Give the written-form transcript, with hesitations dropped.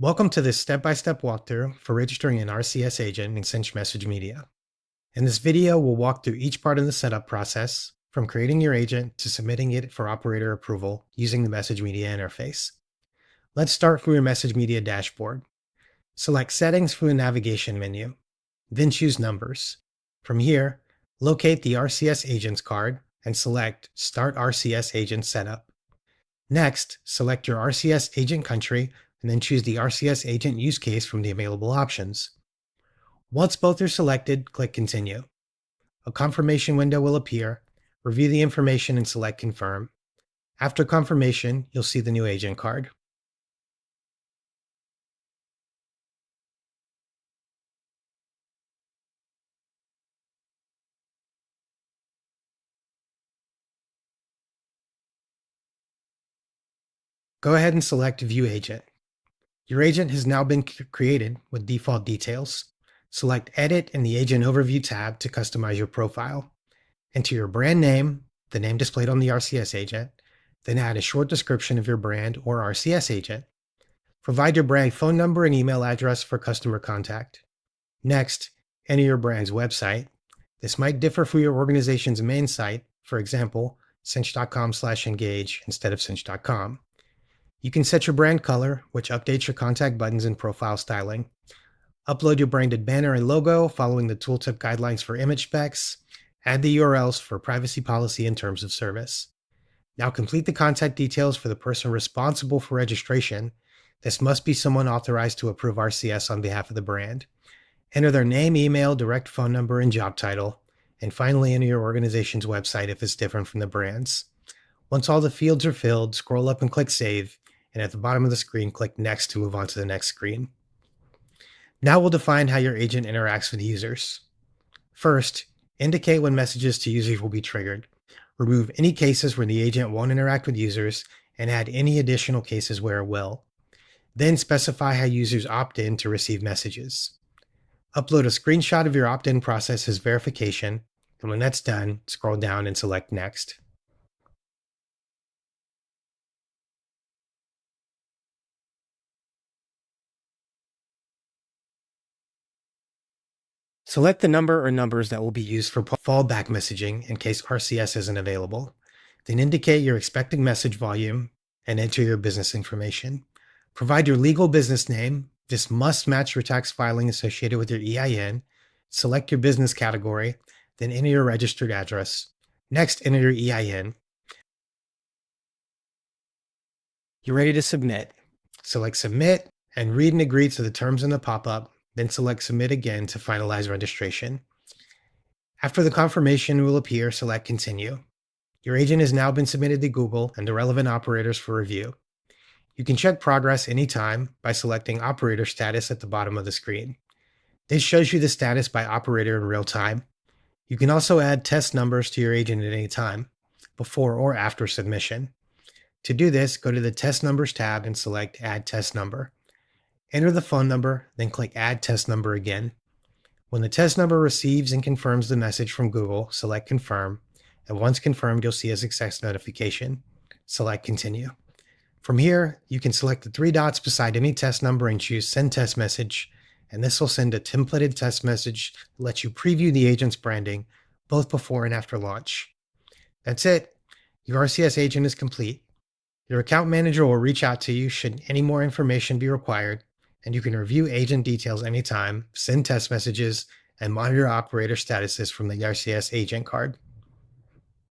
Welcome to this step-by-step walkthrough for registering an RCS agent in Sinch MessageMedia. In this video, we'll walk through each part of the setup process, from creating your agent to submitting it for operator approval using the MessageMedia interface. Let's start from your MessageMedia dashboard. Select Settings from the navigation menu, then choose Numbers. From here, locate the RCS Agents card and select Start RCS Agent Setup. Next, select your RCS agent country and then choose the RCS agent use case from the available options. Once both are selected, click Continue. A confirmation window will appear. Review the information and select Confirm. After confirmation, you'll see the new agent card. Go ahead and select View Agent. Your agent has now been created with default details. Select Edit in the Agent Overview tab to customize your profile. Enter your brand name, the name displayed on the RCS agent, then add a short description of your brand or RCS agent. Provide your brand phone number and email address for customer contact. Next, enter your brand's website. This might differ for your organization's main site, for example, cinch.com/engage instead of cinch.com. You can set your brand color, which updates your contact buttons and profile styling. Upload your branded banner and logo following the tooltip guidelines for image specs. Add the URLs for privacy policy and terms of service. Now complete the contact details for the person responsible for registration. This must be someone authorized to approve RCS on behalf of the brand. Enter their name, email, direct phone number, and job title. And finally, enter your organization's website if it's different from the brand's. Once all the fields are filled, scroll up and click Save. And at the bottom of the screen, click Next to move on to the next screen. Now we'll define how your agent interacts with users. First, indicate when messages to users will be triggered. Remove any cases where the agent won't interact with users and add any additional cases where it will. Then specify how users opt in to receive messages. Upload a screenshot of your opt-in process as verification, and when that's done, scroll down and select Next. Select the number or numbers that will be used for fallback messaging in case RCS isn't available. Then indicate your expected message volume and enter your business information. Provide your legal business name. This must match your tax filing associated with your EIN. Select your business category, then enter your registered address. Next, enter your EIN. You're ready to submit. Select Submit and read and agree to the terms in the pop-up. Then select Submit again to finalize registration. After the confirmation will appear, select Continue. Your agent has now been submitted to Google and the relevant operators for review. You can check progress anytime by selecting Operator Status at the bottom of the screen. This shows you the status by operator in real time. You can also add test numbers to your agent at any time, before or after submission. To do this, go to the Test Numbers tab and select Add Test Number. Enter the phone number, then click Add Test Number again. When the test number receives and confirms the message from Google, select Confirm, and once confirmed, you'll see a success notification. Select Continue. From here, you can select the three dots beside any test number and choose Send Test Message, and this will send a templated test message that lets you preview the agent's branding both before and after launch. That's it. Your RCS agent is complete. Your account manager will reach out to you should any more information be required, and you can review agent details anytime, send test messages, and monitor operator statuses from the RCS agent card.